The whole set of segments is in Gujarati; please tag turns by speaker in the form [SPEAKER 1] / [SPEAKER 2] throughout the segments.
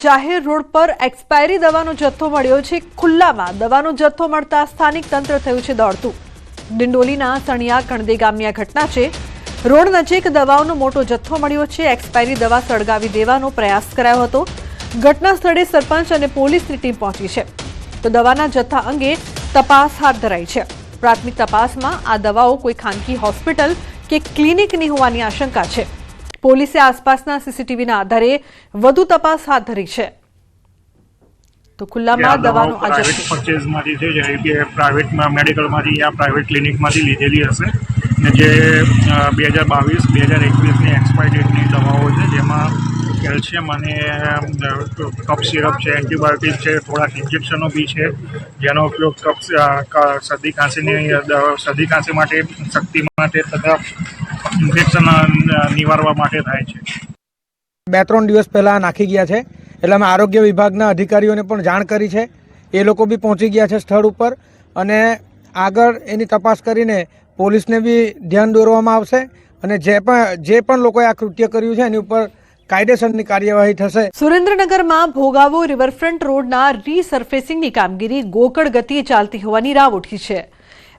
[SPEAKER 1] જાહેર રોડ પર એક્સપાયરી દવાનો જથ્થો મળ્યો છે। ખુલ્લામાં દવાનો જથ્થો મળતા સ્થાનિક તંત્ર થયું છે દોડતું। ડિંડોલીના સણિયા કણદે ગામની આ ઘટના છે। રોડ નજીક દવાઓનો મોટો જથ્થો મળ્યો છે। એક્સપાયરી દવા સળગાવી દેવાનો પ્રયાસ કરાયો હતો। ઘટના સ્થળે સરપંચ અને પોલીસની ટીમ પહોંચી છે તો દવાના જથ્થા અંગે તપાસ હાથ ધરાઈ છે। પ્રાથમિક તપાસમાં આ દવાઓ કોઈ ખાનગી હોસ્પિટલ કે ક્લિનિકની હોવાની આશંકા છે। પોલીસે આસપાસના સીસીટીવીના આધારે વધુ તપાસ હાથ ધરી છે। તો ખુલ્લામાં દવાનો આ જથ્થો
[SPEAKER 2] પરચેઝમાંથી છે જે કે પ્રાઇવેટ મેડિકલમાંથી યા પ્રાઇવેટ ક્લિનિકમાંથી લીધેલી હશે ને જે 2022-2021ની એક્સપાયરી ડેટની દવાઓ છે જેમાં કેલ્શિયમ અને કફ સિરપ છે, એન્ટીબાયોટિક છે, થોડાક ઇન્જેક્શનો બી છે જેનો ઉપયોગ શરદી કાંસી માટે, શક્તિ માટે તથા ઇન્ફેક્શન નિવારવા માટે થાય છે।
[SPEAKER 3] 2-3 દિવસ પહેલા નાખી ગયા છે એટલે અમે આરોગ્ય વિભાગના અધિકારીઓને પણ જાણ કરી છે। એ લોકો બી પહોંચી ગયા છે સ્થળ ઉપર અને આગળ એની તપાસ કરીને પોલીસને બી ધ્યાન દોરવામાં આવશે અને જે પણ લોકોએ આ કૃત્ય કર્યું છે એની ઉપર કાયદેસરની કાર્યવાહી થશે।
[SPEAKER 1] સુરેન્દ્રનગરમાં ભોગાવો રિવરફ્રન્ટ રોડના રીસર્ફેસિંગની કામગીરી ગોકળ ગતિએ ચાલતી હોવાની રાવ ઉઠી છે।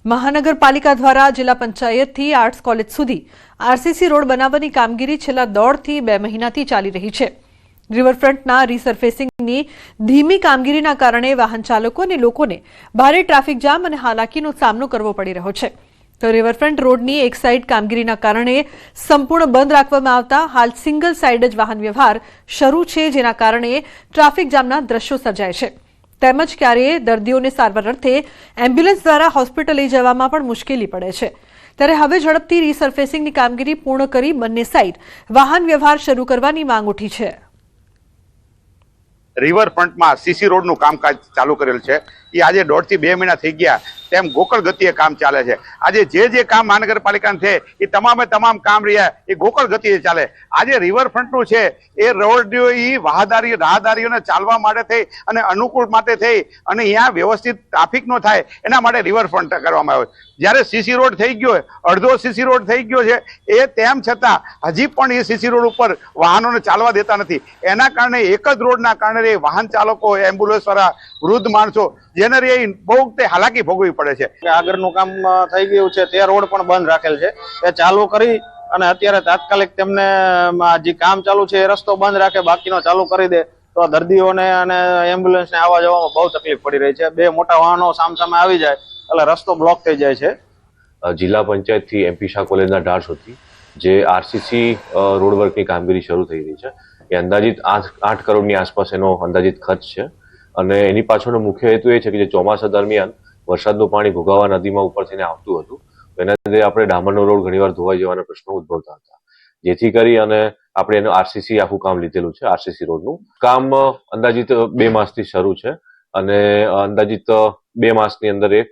[SPEAKER 1] મહાનગરપાલિકા દ્વારા જિલ્લા પંચાયતથી આર્ટ્સ કોલેજ સુધી આરસીસી રોડ બનાવવાની કામગીરી છેલ્લા 1.5 થી 2 મહિનાથી ચાલી રહી છે। રિવરફ્રન્ટના રીસર્ફેસિંગની ધીમી કામગીરીના કારણે વાહન ચાલકો અને લોકોને ભારે ટ્રાફિક જામ અને હાલાકીનો સામનો કરવો પડી રહ્યો છે। તો રિવરફ્રન્ટ રોડની એક સાઈડ કામગીરીના કારણે સંપૂર્ણ બંધ રાખવામાં આવતા હાલ સિંગલ સાઈડ જ વાહન વ્યવહાર શરૂ છે, જેના કારણે ટ્રાફિક જામના દ્રશ્યો સર્જાય છે। તેમજ ક્યારેય દર્દીઓને સારવાર અર્થે એમ્બ્યુલન્સ દ્વારા હોસ્પિટલ લઈ જવામાં પણ મુશ્કેલી પડે છે। ત્યારે હવે ઝડપથી રીસર્ફેસિંગની કામગીરી પૂર્ણ કરી બંને સાઈડ વાહન વ્યવહાર શરૂ કરવાની માંગ ઉઠી છે।
[SPEAKER 4] રિવરફ્રન્ટમાં સીસી રોડનું કામકાજ ચાલુ કરેલ છે એ આજે 1.5 થી 2 મહિના થઈ ગયા તેમ ગોકળ ગતિએ કામ ચાલે છે। આજે જે કામ મહાનગરપાલિકાને છે એ તમામ કામ રહ્યા એ ગોકળ ગતિએ ચાલે। આજે રિવરફ્રન્ટનું છે એ રોડ રાહદારીઓને ચાલવા માટે થઈ અને અનુકૂળ માટે થઈ અને અહીંયા વ્યવસ્થિત ટ્રાફિક નો થાય એના માટે રિવરફ્રન્ટ કરવામાં આવ્યો। જ્યારે સીસી રોડ થઈ ગયો અડધો સીસી રોડ થઈ ગયો છે એ તેમ છતાં હજી પણ એ સીસી રોડ ઉપર વાહનોને ચાલવા દેતા નથી। એના કારણે એક જ રોડના કારણે વાહન ચાલકો, એમ્બ્યુલન્સ વાળા, વૃદ્ધ માણસો જેને બહુ હાલાકી ભોગવવી પડે છે।
[SPEAKER 5] આગળનું કામ થઈ ગયું છે તે રોડ પણ બંધ રાખેલ છે એ ચાલુ કરી અને અત્યારે તાત્કાલિક તેમને જે કામ ચાલુ છે એ રસ્તો બંધ રાખે, બાકીનો ચાલુ કરી દે તો દર્દીઓને અને એમ્બ્યુલન્સને આવવા જવામાં બહુ તકલીફ પડી રહી છે। 2 મોટા વાહનો સામસામે આવી જાય એટલે રસ્તો બ્લોક થઈ જાય છે।
[SPEAKER 6] જિલ્લા પંચાયતથી એમપી શાહ કોલેજના ઢાળ સુધી જે આરસીસી રોડ વર્કની કામગીરી શરૂ થઈ રહી છે એ અંદાજિત 8 કરોડની આસપાસ એનો અંદાજિત ખર્ચ છે અને એની પાછળનો મુખ્ય હેતુ એ છે કે જે ચોમાસા દરમિયાન વરસાદનું પાણી ભોગાવા નદીમાં ઉપર થઈને આવતું હતું એના લીધે આપણે ડામરનો રોડ ઘણીવાર ધોવાઈ જવાના પ્રશ્નો ઉદ્ભવતા હતા। જેથી કરી અને આપણે એનું આરસીસી આખું કામ લીધેલું છે। આરસીસી રોડનું કામ અંદાજિત 2 માસથી શરૂ છે અને અંદાજિત 2 માસની અંદર એ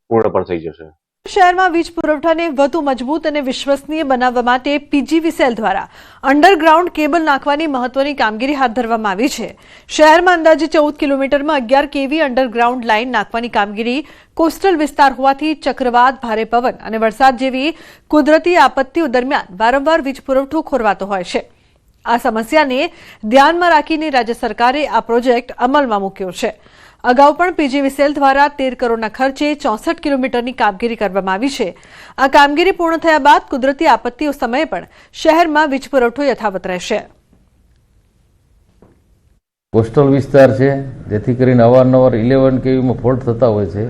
[SPEAKER 6] પૂર્ણ પણ થઈ જશે।
[SPEAKER 1] શહેરમાં વીજ પુરવઠાને વધુ મજબૂત અને વિશ્વસનીય બનાવવા માટે પીજીવીસીએલ દ્વારા અંડરગ્રાઉન્ડ કેબલ નાખવાની મહત્વની કામગીરી હાથ ધરવામાં આવી છે। શહેરમાં અંદાજે 14 કિલોમીટરમાં 11 કેવી અંડરગ્રાઉન્ડ લાઇન નાખવાની કામગીરી કોસ્ટલ વિસ્તાર હોવાથી ચક્રવાત, ભારે પવન અને વરસાદ જેવી કુદરતી આપત્તિઓ દરમિયાન વારંવાર વીજ પુરવઠો ખોરવાતો હોય છે। આ સમસ્યાને ધ્યાનમાં રાખીને રાજ્ય સરકારે આ પ્રોજેક્ટ અમલમાં મૂક્યો છે। અગાઉ પણ પીજીવીસીએલ દ્વારા 13 કરોડના ખર્ચે 64 કિલોમીટરની કામગીરી કરવામાં આવી છે। આ કામગીરી પૂર્ણ થયા બાદ કુદરતી આપત્તિઓ સમયે પણ શહેરમાં વીજ પુરવઠો યથાવત રહેશે।
[SPEAKER 7] કોસ્ટલ વિસ્તાર છે જેથી કરીને અવારનવાર 11 કેવીમાં ફોલ્ટ થતા હોય છે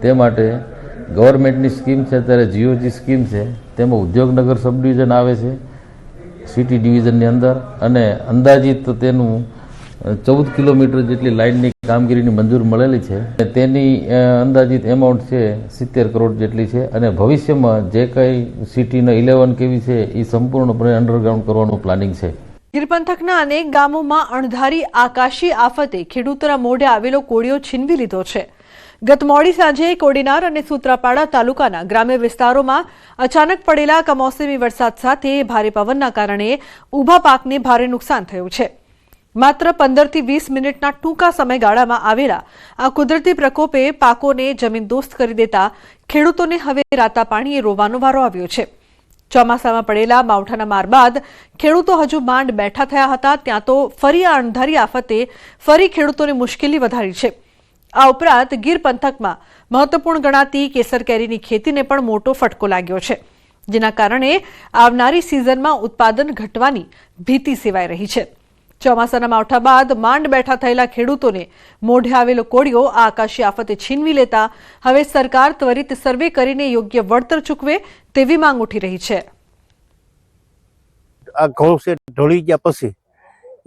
[SPEAKER 7] તે માટે ગવર્મેન્ટની સ્કીમ છે ત્યારે જીઓજી સ્કીમ છે તેમાં ઉદ્યોગનગર સબ ડિવિઝન આવે છે સિટી ડિવિઝનની અંદર અને અંદાજિત તેનું 14 કિલોમીટર જેટલી લાઇનની કામગીરીની મંજૂર મળેલી છે। તેની અંદાજિત એમાઉન્ટ છે 70 કરોડ જેટલી છે અને ભવિષ્યમાં જે કંઈ સિટીના 11 કેવી છે એ સંપૂર્ણપણે અંડરગ્રાઉન્ડ કરવાનું પ્લાનિંગ છે।
[SPEAKER 1] ગીર પંથકના અનેક ગામોમાં અણધારી આકાશી આફતે ખેડૂતોના મોઢે આવેલો કોળિયો છીનવી લીધો છે। ગત મોડી સાંજે કોડીનાર અને સૂત્રાપાડા તાલુકાના ગ્રામ્ય વિસ્તારોમાં અચાનક પડેલા કમોસમી વરસાદ સાથે ભારે પવનના કારણે ઊભા પાકને ભારે નુકસાન થયું છે। માત્ર 15 થી 20 મિનિટના ટૂંકા સમયગાળામાં આવેલા આ કુદરતી પ્રકોપે પાકોને જમીનદોસ્ત કરી દેતા ખેડૂતોને હવે રાતા પાણીએ રોવાનો વારો આવ્યો છે। ચોમાસામાં પડેલા માવઠાના માર બાદ ખેડૂતો હજુ માંડ બેઠા થયા હતા, ત્યાં તો ફરી આ અણધારી આફતે ફરી ખેડૂતોની મુશ્કેલી વધારી છે. આ ઉપરાંત ગીર પંથકમાં મહત્વપૂર્ણ ગણાતી કેસર કેરીની ખેતીને પણ મોટો ફટકો લાગ્યો છે, જેના કારણે આવનારી સિઝનમાં ઉત્પાદન ઘટવાની ભીતિ સેવાઈ રહી છે. ચોમાસાના માવઠા બાદ માંડ બેઠા થયેલા ખેડૂતોને મોઢે આવેલો કોળિયો આ આકાશી આફતે છીનવી લેતા હવે સરકાર ત્વરિત સર્વે કરીને યોગ્ય વળતર ચૂકવે તેવી માંગ ઉઠી રહી છે.
[SPEAKER 8] આ ઘઉં છે ઢળી ગયા પછી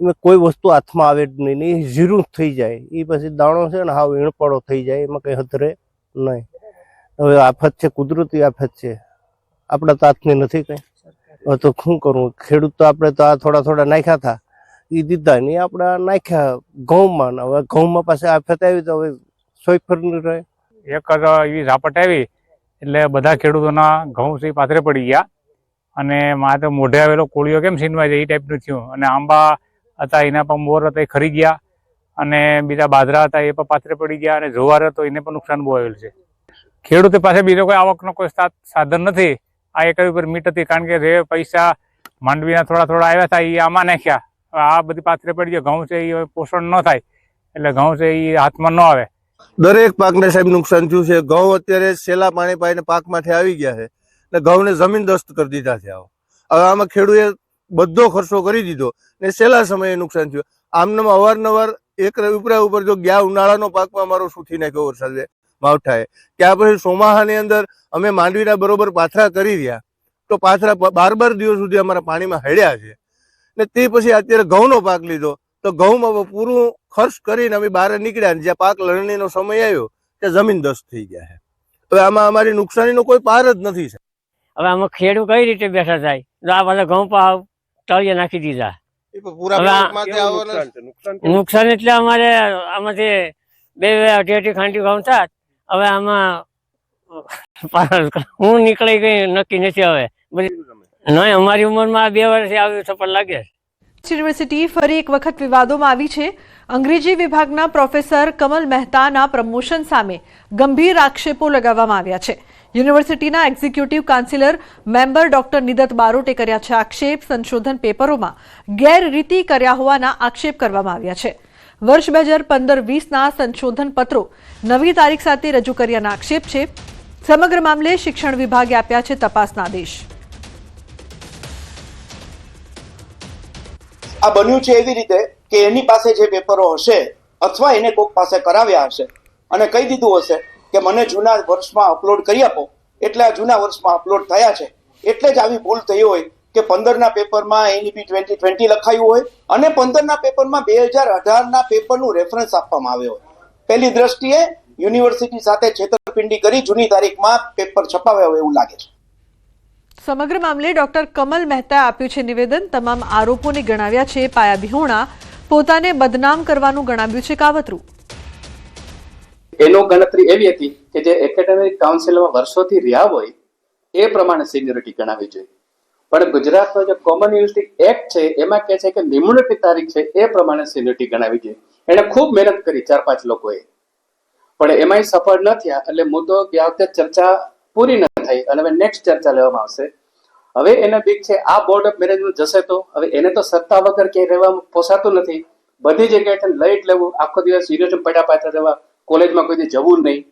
[SPEAKER 8] એમાં કોઈ વસ્તુ હાથમાં આવે જ નહીં, એ ઝીરું થઈ જાય, એ પછી દાણો છે ને હાવ ઈણપડો થઈ જાય, એમાં કઈ હતરે નહીં. હવે આફત છે, કુદરતી આફત છે, આપણા તો હાથની નથી કઈ. હવે તો શું કરવું, ખેડૂત તો આપણે તો આ થોડા નાખ્યા હતા, એ દીધા ને આપણે નાખ્યા ઘઉંમાં. હવે ઘઉંમાં પાસે આફત આવી તો હવે સોયફર નહીં રહે.
[SPEAKER 9] એક એવી ઝાપટ આવી એટલે બધા ખેડૂતોના ઘઉં છે પાથરે પડી ગયા, અને મારે તો મોઢે આવેલો કોળિયો કેમ છીનવાય છે એ ટાઈપનું થયું. અને આંબા હતા એના પણ મોર હતા એ ખરી ગયા, અને બીજા બાજરા હતા એ પણ પાથરે પડી ગયા, અને જુવાર હતો એને પણ નુકસાન બહુ આવેલું છે. ખેડૂતો પાસે બીજો કોઈ આવકનો કોઈ સાધન નથી. આ એક ઉપર મીટ હતી, કારણ કે જે પૈસા માંડવીના થોડા આવ્યા હતા એ આમાં નાખ્યા. આ બધી પાથરે પડી ગયા. ઘઉં છે એ પોષણ ન થાય એટલે ઘઉં છે એ હાથમાં ન આવે.
[SPEAKER 8] દરેક પાકને સાહેબ નુકસાન થયું છે. ઘઉં અત્યારે છેલ્લા પાણી પાઈને પાકમાંથી આવી ગયા છે ને ઘઉંને જમીનદસ્ત કરી દીધા છે. હવે આમાં ખેડૂએ બધો ખર્ચો કરી દીધો ને છેલ્લા સમયે નુકસાન થયું. આમનામ અવારનવાર એક ઉપર જો ગયા ઉનાળાનો પાકમાં અમારો સુથી નાખ્યો વરસાદે માવઠાએ, ત્યાર પછી ચોમાસાની અંદર અમે માંડવીના બરોબર પાથરા કરી રહ્યા તો પાથરા 12 દિવસ સુધી અમારા પાણીમાં હળ્યા છે. ને તે પછી અત્યારે ઘઉંનો પાક લીધો તો ઘઉંમાં પૂરું ખર્ચ કરીને અમે બહાર નીકળ્યા, જ્યાં પાક લણણીનો સમય આવ્યો ત્યાં જમીનદસ્ત થઈ ગયા છે. હવે આમાં અમારી નુકસાનીનો કોઈ પાર જ નથી.
[SPEAKER 10] હવે આમાં ખેડૂત કઈ રીતે બેઠા થાય? આ બધા ઘઉં પાવ તળિયે નાખી દીધા. નુકસાન એટલે અમારે આમાંથી 2-2 ખાંટી ઘઉં થાત. હવે આમાં હું નીકળી ગઈ નક્કી નથી. હવે નહીં, અમારી ઉંમરમાં 2 વર્ષથી આવ્યું સફળ લાગે.
[SPEAKER 1] યુનિવર્સિટી ફરી એક વખત વિવાદોમાં આવી છે. અંગ્રેજી વિભાગના પ્રોફેસર કમલ મહેતાના પ્રમોશન સામે ગંભીર આક્ષેપો લગાવવામાં આવ્યા છે. યુનિવર્સિટીના executive councillor member doctor Nidat બારોટે કર્યા છે આક્ષેપ. સંશોધન પેપરોમાં ગેરરીતિ કર્યા હોવાના આક્ષેપ કરવામાં આવ્યા છે. વર્ષ 2015-20ના સંશોધન પત્રો નવી તારીખ સાથે રજૂ કર્યાના આક્ષેપ છે. સમગ્ર મામલે શિક્ષણ વિભાગે આપ્યા છે તપાસના આદેશ.
[SPEAKER 11] આ બન્યું છે એવી રીતે કે એની પાસે જે પેપરો હશે અથવા એને કોઈક પાસે કરાવ્યા હશે અને કહી દીધું હશે કે મને જૂના વર્ષમાં અપલોડ કરી આપો, એટલે આ જૂના વર્ષમાં અપલોડ થયા છે. એટલે જ આવી ભૂલ થઈ હોય કે 15ના પેપરમાં NEP 2020 લખાયું હોય અને 15ના પેપરમાં 2018ના પેપરનું રેફરન્સ આપવામાં આવ્યો હોય. પહેલી દ્રષ્ટિએ યુનિવર્સિટી સાથે છેતરપિંડી કરી જૂની તારીખમાં પેપર છપાવ્યા હોય એવું લાગે છે.
[SPEAKER 1] સમગ્ર મામલે ડોક્ટર કમલ મહેતાએ આપ્યું છે નિવેદન. તમામ આરોપોને ગણાવ્યા છે પાયાવિહોણા. પોતાને બદનામ કરવાનું ગણાવ્યું છે કાવતરું.
[SPEAKER 12] એનો ગણતરી એવી હતી કે જે એકેડેમિક કાઉન્સિલમાં વર્ષોથી રહ્યા હોય એ પ્રમાણે સિનિયોરિટી ગણાવી જોઈએ. પણ ગુજરાતનો જે કોમન યુનિવર્સિટી એક્ટ છે એમાં કહે છે કે નિમણૂકની તારીખ છે એ પ્રમાણે સિનિયોરિટી ગણાવી જોઈએ. એને ખૂબ મહેનત કરી 4-5 લોકોએ, પણ એમાંય સફળ ન થયા. એટલે મુદ્દો ગયા વખતે ચર્ચા પૂરી ન થઈ અને હવે નેક્સ્ટ ચર્ચા લેવામાં આવશે. હવે એને બીક છે આ બોર્ડ ઓફ મેનેજમેન્ટ જશે તો હવે એને તો સત્તા વગર ક્યાંય રહેવામાં પોસાતું નથી. બધી જગ્યાએ લઈ જ લેવું, આખો દિવસ યુનિવર્સિટી પડ્યા પાછા જવા, કોલેજમાં કોઈ જવું નહીં.